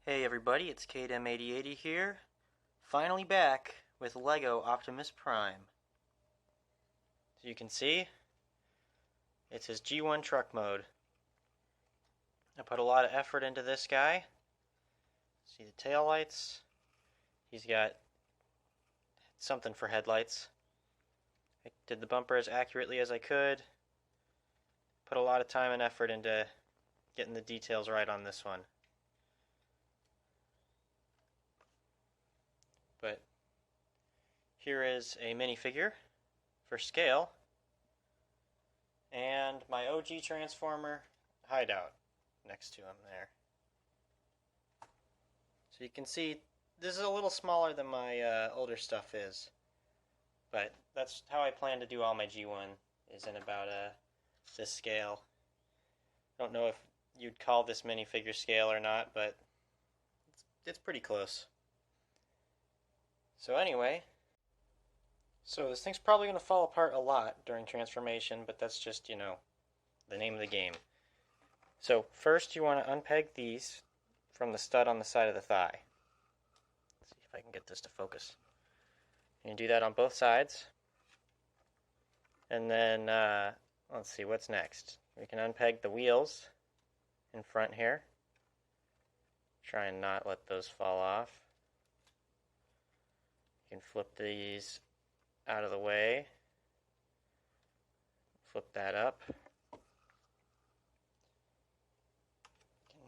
Hey everybody, it's KDM8080 here, finally back with LEGO Optimus Prime. As you can see, it's his G1 truck mode. I put a lot of effort into this guy. See the tail lights? He's got something for headlights. I did the bumper as accurately as I could. Put a lot of time and effort into getting the details right on this one. But here is a minifigure for scale and my OG Transformer hideout next to him there. So you can see this is a little smaller than my older stuff is, but that's how I plan to do all my G1, is in about this scale. I don't know if you'd call this minifigure scale or not, but it's pretty close. So anyway, this thing's probably going to fall apart a lot during transformation, but that's just, the name of the game. So first you want to unpeg these from the stud on the side of the thigh. Let's see if I can get this to focus. You can do that on both sides. And then, let's see, what's next? We can unpeg the wheels in front here. Try and not let those fall off. You can flip these out of the way. Flip that up.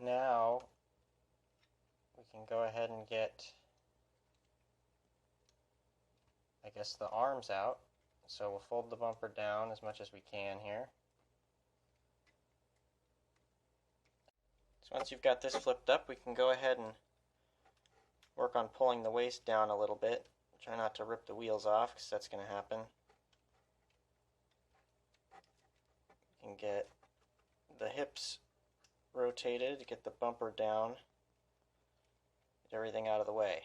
Now we can go ahead and get, I guess, the arms out. So we'll fold the bumper down as much as we can here. So once you've got this flipped up, we can go ahead and work on pulling the waist down a little bit. Try not to rip the wheels off, because that's going to happen. You can get the hips rotated to get the bumper down, get everything out of the way.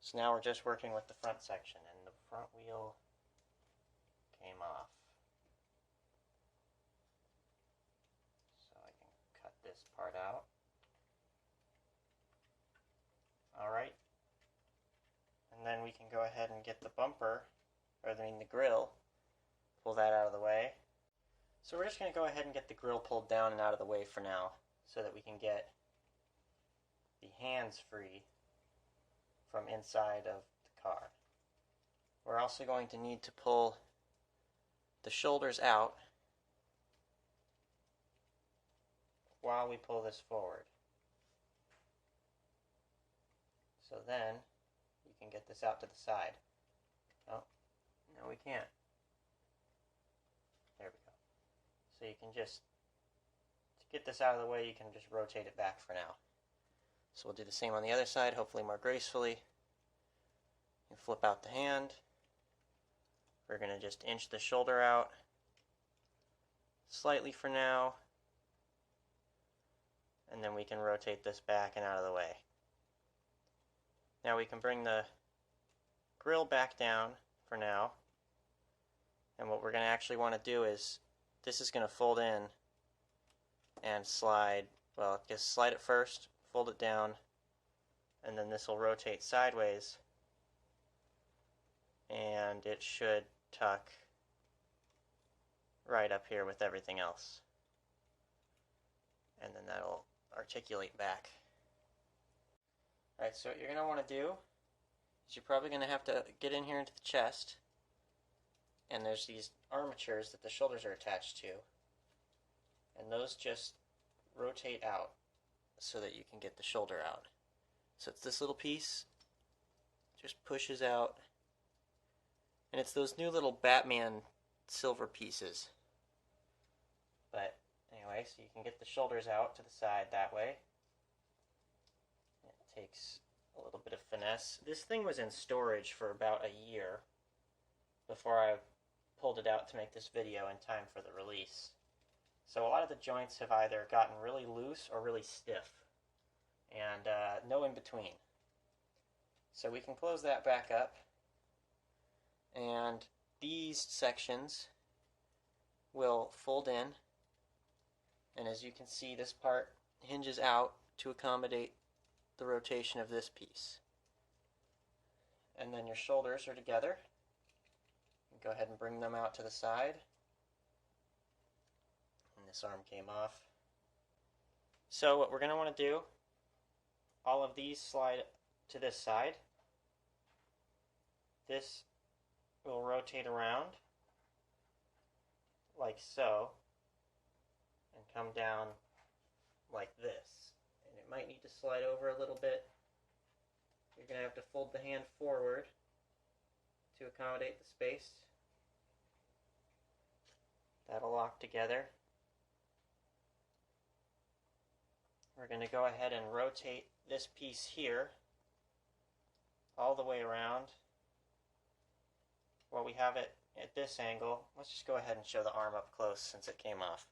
So now we're just working with the front section, and the front wheel came off. So I can cut this part out. Alright. And then we can go ahead and get the bumper, or the grill, pull that out of the way. So we're just going to go ahead and get the grill pulled down and out of the way for now, so that we can get the hands free from inside of the car. We're also going to need to pull the shoulders out while we pull this forward. So then you can get this out to the side. Oh, no we can't. There we go. So you can just, to get this out of the way, you can just rotate it back for now. So we'll do the same on the other side, hopefully more gracefully. You flip out the hand. We're going to just inch the shoulder out slightly for now. And then we can rotate this back and out of the way. Now we can bring the grill back down for now. And what we're going to actually want to do is, this is going to fold in and slide, well, just slide it first, fold it down, and then this will rotate sideways, and it should tuck right up here with everything else. And then that'll articulate back. Alright, so what you're going to want to do is you're probably going to have to get in here into the chest, and there's these armatures that the shoulders are attached to, and those just rotate out so that you can get the shoulder out. So it's this little piece, just pushes out, and it's those new little Batman silver pieces. But anyway, so you can get the shoulders out to the side that way. It takes a little bit of finesse. This thing was in storage for about a year before I pulled it out to make this video in time for the release. So a lot of the joints have either gotten really loose or really stiff, and no in between. So we can close that back up, and these sections will fold in, and as you can see, this part hinges out to accommodate the rotation of this piece. And then your shoulders are together. Go ahead and bring them out to the side. And this arm came off. So what we're going to want to do, all of these slide to this side. This will rotate around like so and come down like this. And it might need to slide over a little bit. You're going to have to fold the hand forward to accommodate the space. That'll lock together. We're going to go ahead and rotate this piece here all the way around. While we have it at this angle, let's just go ahead and show the arm up close since it came off.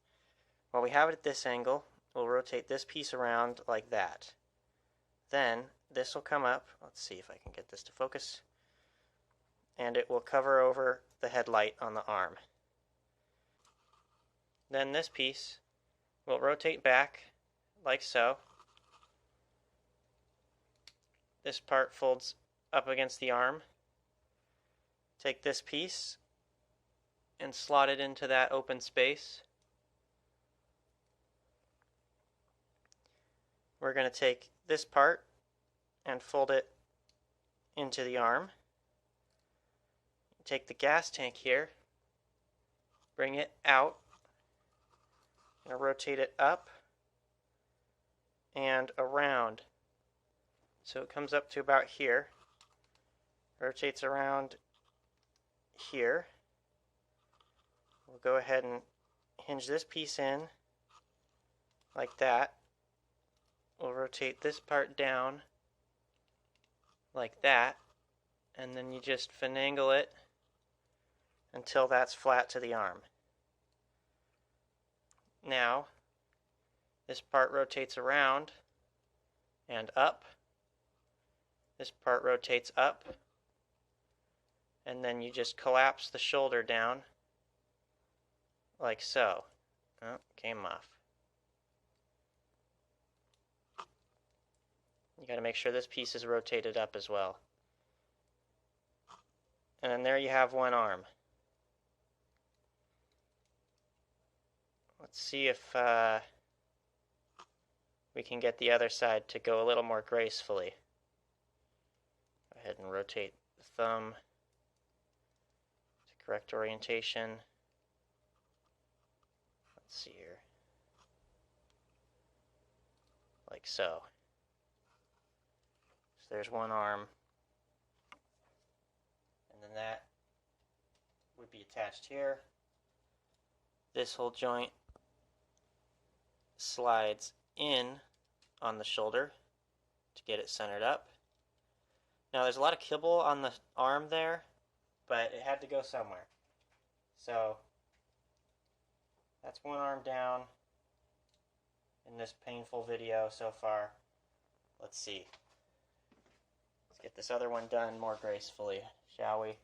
While we have it at this angle, we'll rotate this piece around like that. Then this will come up. Let's see if I can get this to focus. And it will cover over the headlight on the arm. Then this piece will rotate back like so. This part folds up against the arm. Take this piece and slot it into that open space. We're going to take this part and fold it into the arm. Take the gas tank here, bring it out, and rotate it up and around. So it comes up to about here, rotates around here. We'll go ahead and hinge this piece in like that. We'll rotate this part down like that, and then you just finagle it until that's flat to the arm. Now, this part rotates around and up. This part rotates up, and then you just collapse the shoulder down like so. Oh, came off. You got to make sure this piece is rotated up as well. And then there you have one arm. Let's see if we can get the other side to go a little more gracefully. Go ahead and rotate the thumb to correct orientation. Let's see here. Like so. So there's one arm. And then that would be attached here. This whole joint slides in on the shoulder to get it centered up. Now there's a lot of kibble on the arm there, but it had to go somewhere. So that's one arm down in this painful video so far. Let's see. Let's get this other one done more gracefully, shall we?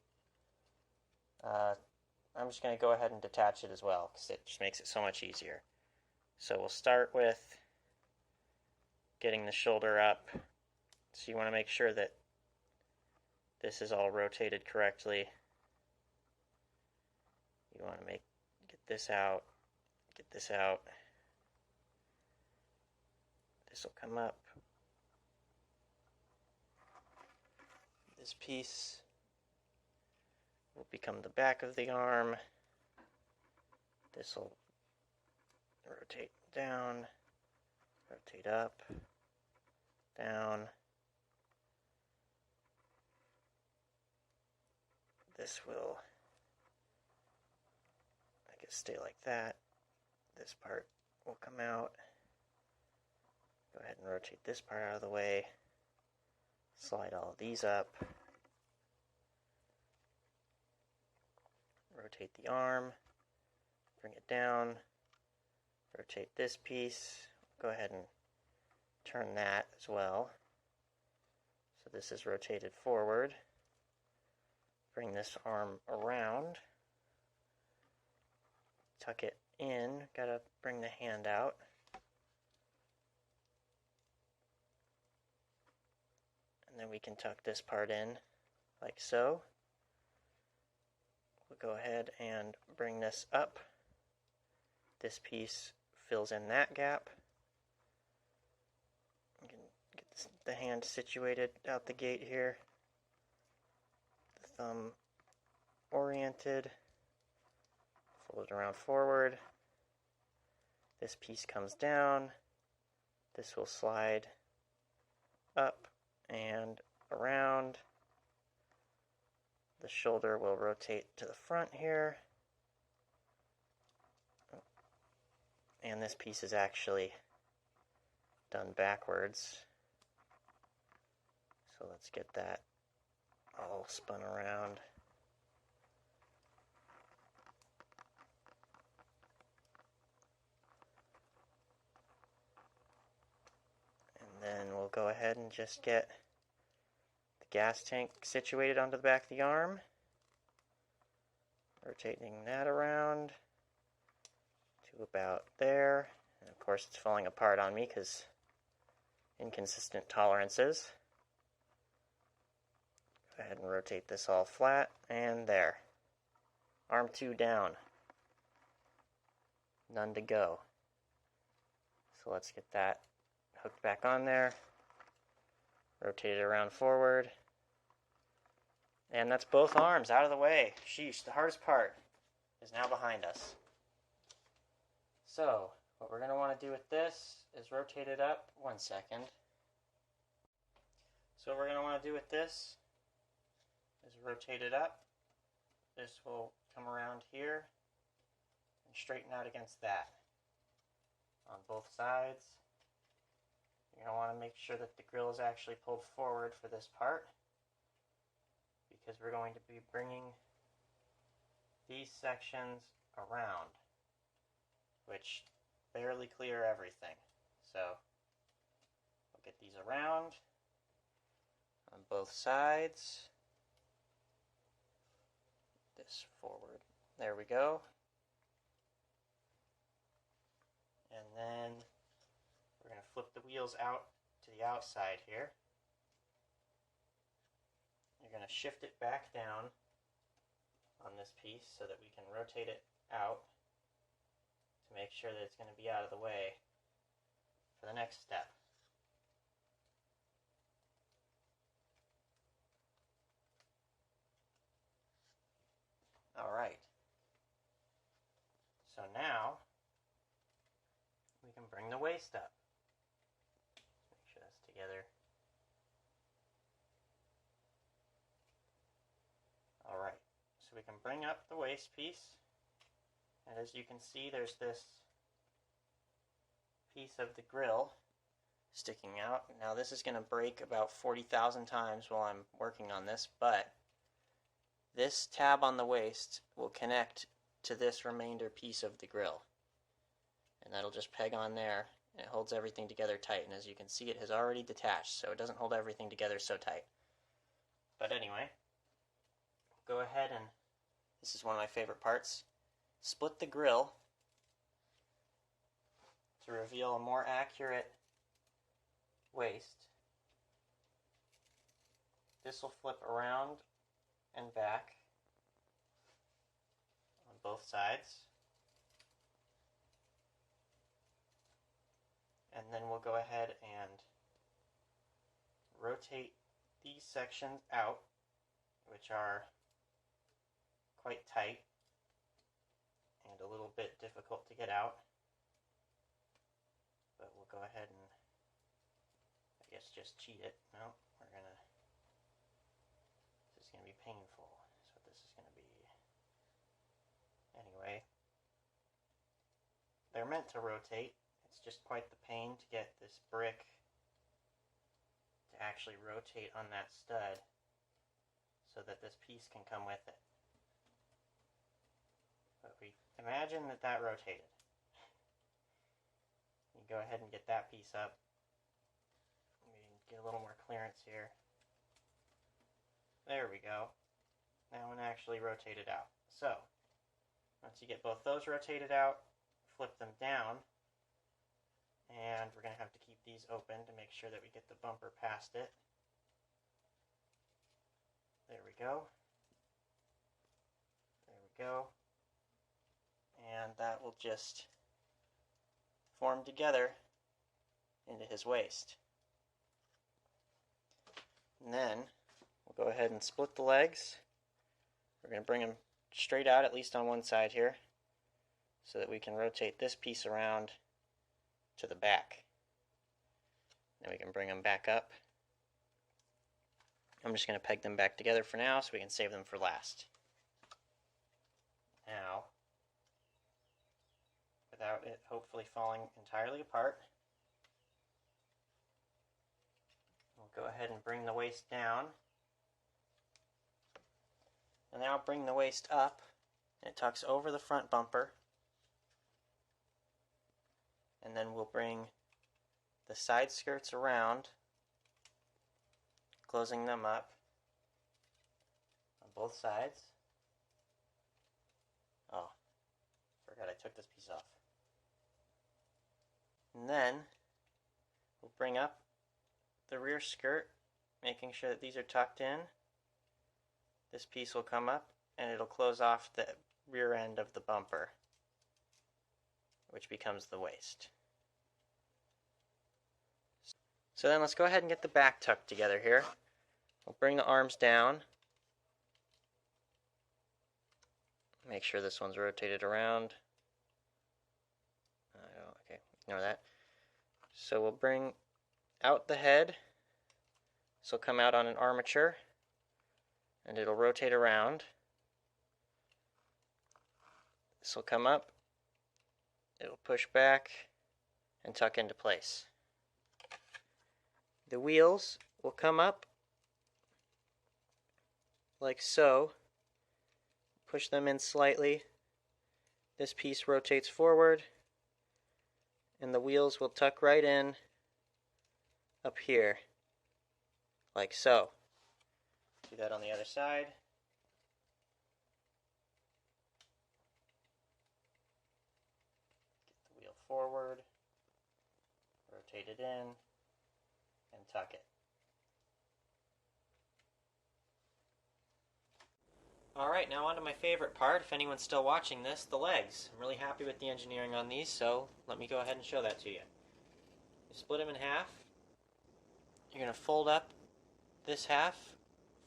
I'm just going to go ahead and detach it as well, because it just makes it so much easier. So we'll start with getting the shoulder up. So you want to make sure that this is all rotated correctly. You want to get this out, get this out. This will come up. This piece will become the back of the arm. This will rotate down, rotate up, down. This will, I guess, stay like that. This part will come out. Go ahead and rotate this part out of the way. Slide all of these up. Rotate the arm. Bring it down. Rotate this piece. Go ahead and turn that as well. So this is rotated forward. Bring this arm around. Tuck it in. Gotta bring the hand out. And then we can tuck this part in like so. We'll go ahead and bring this up. This piece fills in that gap. You can get the hand situated out the gate here. The thumb oriented. Fold it around forward. This piece comes down. This will slide up and around. The shoulder will rotate to the front here. And this piece is actually done backwards. So let's get that all spun around. And then we'll go ahead and just get the gas tank situated onto the back of the arm. Rotating that around to about there. And of course it's falling apart on me because inconsistent tolerances. Go ahead and rotate this all flat, and there. Arm 2 down. None to go. So let's get that hooked back on there. Rotate it around forward. And that's both arms out of the way. Sheesh, the hardest part is now behind us. So, what we're going to want to do with this is rotate it up. 1 second. So what we're going to want to do with this is rotate it up. This will come around here and straighten out against that on both sides. You're going to want to make sure that the grill is actually pulled forward for this part, because we're going to be bringing these sections around, which barely clear everything. So we'll get these around on both sides. This forward. There we go. And then we're going to flip the wheels out to the outside here. You're going to shift it back down on this piece so that we can rotate it out to make sure that it's going to be out of the way for the next step. Alright, so now we can bring the waist up. Make sure that's together. Alright, so we can bring up the waist piece, and as you can see, there's this piece of the grill sticking out. Now this is going to break about 40,000 times while I'm working on this, but this tab on the waist will connect to this remainder piece of the grill. And that'll just peg on there, and it holds everything together tight. And as you can see, it has already detached, so it doesn't hold everything together so tight. But anyway, go ahead and, this is one of my favorite parts, split the grill to reveal a more accurate waist. This will flip around and back on both sides. And then we'll go ahead and rotate these sections out, which are quite tight and a little bit difficult to get out. But we'll go ahead and, I guess, just cheat it. No, we're gonna, this is gonna be painful. That's what this is gonna be. Anyway, they're meant to rotate. It's just quite the pain to get this brick to actually rotate on that stud so that this piece can come with it. But we imagine that that rotated. You go ahead and get that piece up. We get a little more clearance here. There we go. Now it actually rotated out. So, once you get both those rotated out, flip them down. And we're going to have to keep these open to make sure that we get the bumper past it. There we go. There we go. And that will just form together into his waist. And then we'll go ahead and split the legs. We're going to bring them straight out, at least on one side here, so that we can rotate this piece around to the back. Then we can bring them back up. I'm just going to peg them back together for now so we can save them for last. Now, without it hopefully falling entirely apart, we'll go ahead and bring the waist down. And now bring the waist up, and it tucks over the front bumper. And then we'll bring the side skirts around, closing them up on both sides. Oh, forgot I took this piece off. And then we'll bring up the rear skirt, making sure that these are tucked in. This piece will come up and it'll close off the rear end of the bumper, which becomes the waist. So then let's go ahead and get the back tucked together here. We'll bring the arms down. Make sure this one's rotated around. Okay, ignore that. So we'll bring out the head. This will come out on an armature, and it'll rotate around. This will come up, it'll push back, and tuck into place. The wheels will come up like so. Push them in slightly. This piece rotates forward, and the wheels will tuck right in up here, like so. Do that on the other side. Get the wheel forward, rotate it in, and tuck it. Alright, now on to my favorite part, if anyone's still watching this, the legs. I'm really happy with the engineering on these, so let me go ahead and show that to you. You split them in half. You're going to fold up this half,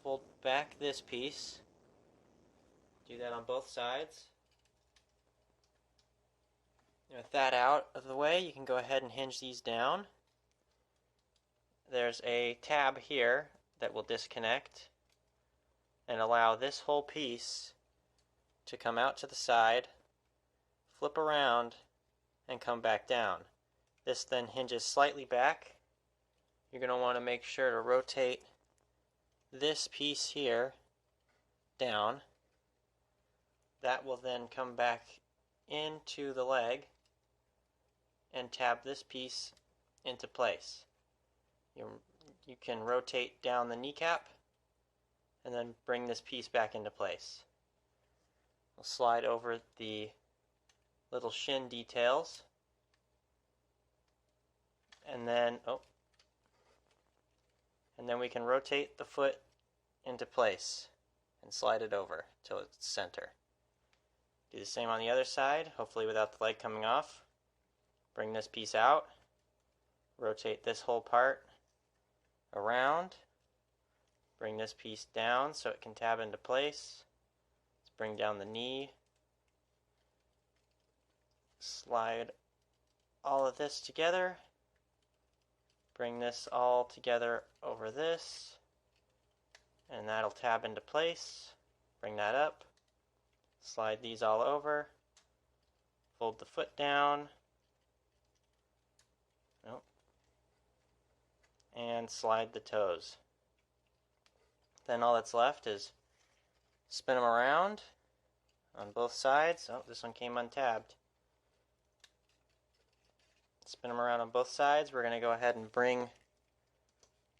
fold back this piece. Do that on both sides. And with that out of the way, you can go ahead and hinge these down. There's a tab here that will disconnect and allow this whole piece to come out to the side, flip around, and come back down. This then hinges slightly back. You're going to want to make sure to rotate this piece here down. That will then come back into the leg and tab this piece into place. You can rotate down the kneecap and then bring this piece back into place. We'll slide over the little shin details, and then we can rotate the foot into place and slide it over till it's center. Do the same on the other side, hopefully without the leg coming off. Bring this piece out, rotate this whole part around, bring this piece down so it can tab into place. Let's bring down the knee, slide all of this together, bring this all together over this, and that'll tab into place. Bring that up, slide these all over, fold the foot down, and slide the toes. Then all that's left is spin them around on both sides. Oh, this one came untabbed. Spin them around on both sides. We're going to go ahead and bring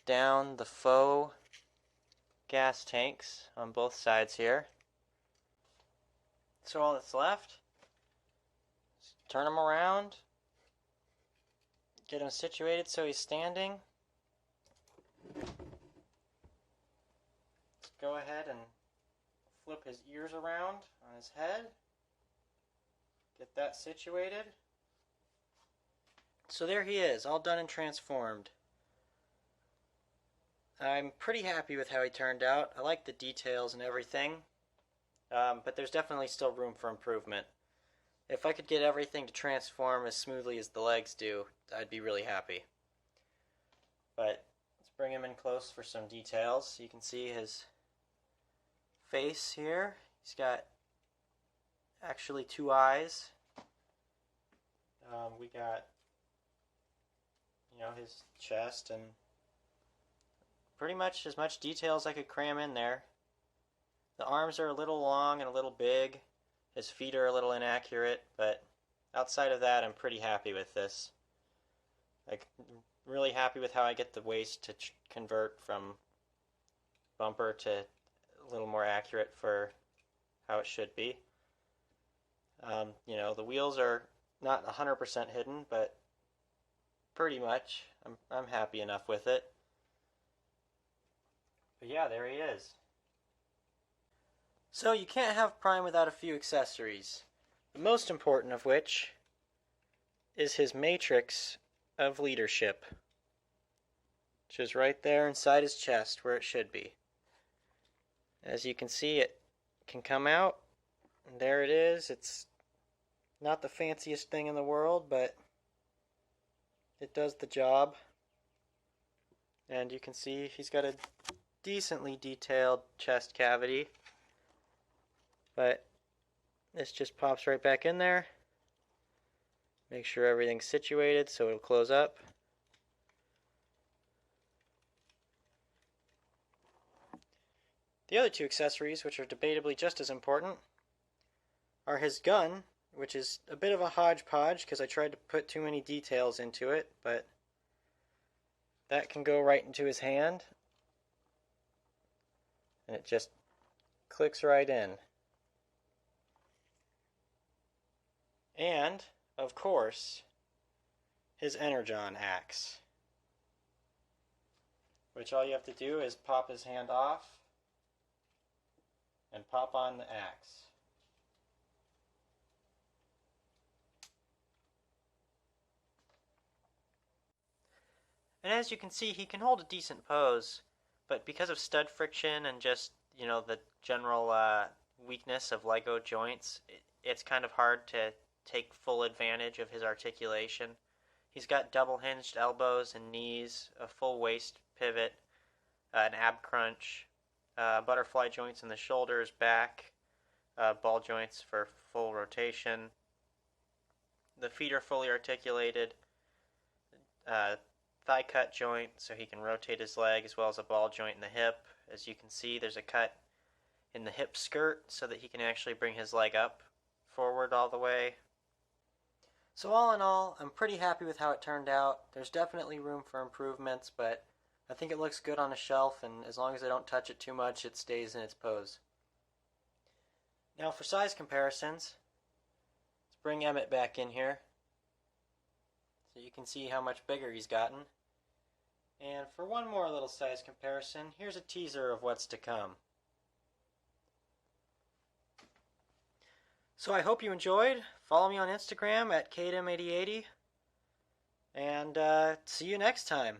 down the faux gas tanks on both sides here. So all that's left is turn him around, get him situated so he's standing. Let's go ahead and flip his ears around on his head. Get that situated. So there he is, all done and transformed. I'm pretty happy with how he turned out. I like the details and everything, but there's definitely still room for improvement. If I could get everything to transform as smoothly as the legs do, I'd be really happy. But let's bring him in close for some details. You can see his face here. He's got actually 2 eyes. We got, his chest and pretty much as much detail as I could cram in there. The arms are a little long and a little big. His feet are a little inaccurate, but outside of that, I'm pretty happy with this. I'm really happy with how I get the waist to convert from bumper to a little more accurate for how it should be. The wheels are not 100% hidden, but pretty much. I'm happy enough with it. But yeah, there he is. So you can't have Prime without a few accessories. The most important of which is his matrix of leadership, which is right there inside his chest where it should be. As you can see, it can come out, and there it is. It's not the fanciest thing in the world, but it does the job. And you can see he's got a decently detailed chest cavity, but this just pops right back in there. Make sure everything's situated so it'll close up. The other 2 accessories, which are debatably just as important, are his gun, which is a bit of a hodgepodge because I tried to put too many details into it, but that can go right into his hand, and it just clicks right in. And, of course, his Energon axe, which all you have to do is pop his hand off and pop on the axe. And as you can see, he can hold a decent pose, but because of stud friction and just, the general weakness of Lego joints, it's kind of hard to take full advantage of his articulation. He's got double hinged elbows and knees, a full waist pivot, an ab crunch, butterfly joints in the shoulders, back, ball joints for full rotation. The feet are fully articulated, thigh cut joint so he can rotate his leg, as well as a ball joint in the hip. As you can see, there's a cut in the hip skirt so that he can actually bring his leg up forward all the way. So all in all, I'm pretty happy with how it turned out. There's definitely room for improvements, but I think it looks good on a shelf, and as long as I don't touch it too much, it stays in its pose. Now for size comparisons, let's bring Emmett back in here so you can see how much bigger he's gotten. And for one more little size comparison, here's a teaser of what's to come. So I hope you enjoyed. Follow me on Instagram at KDM8080. And see you next time.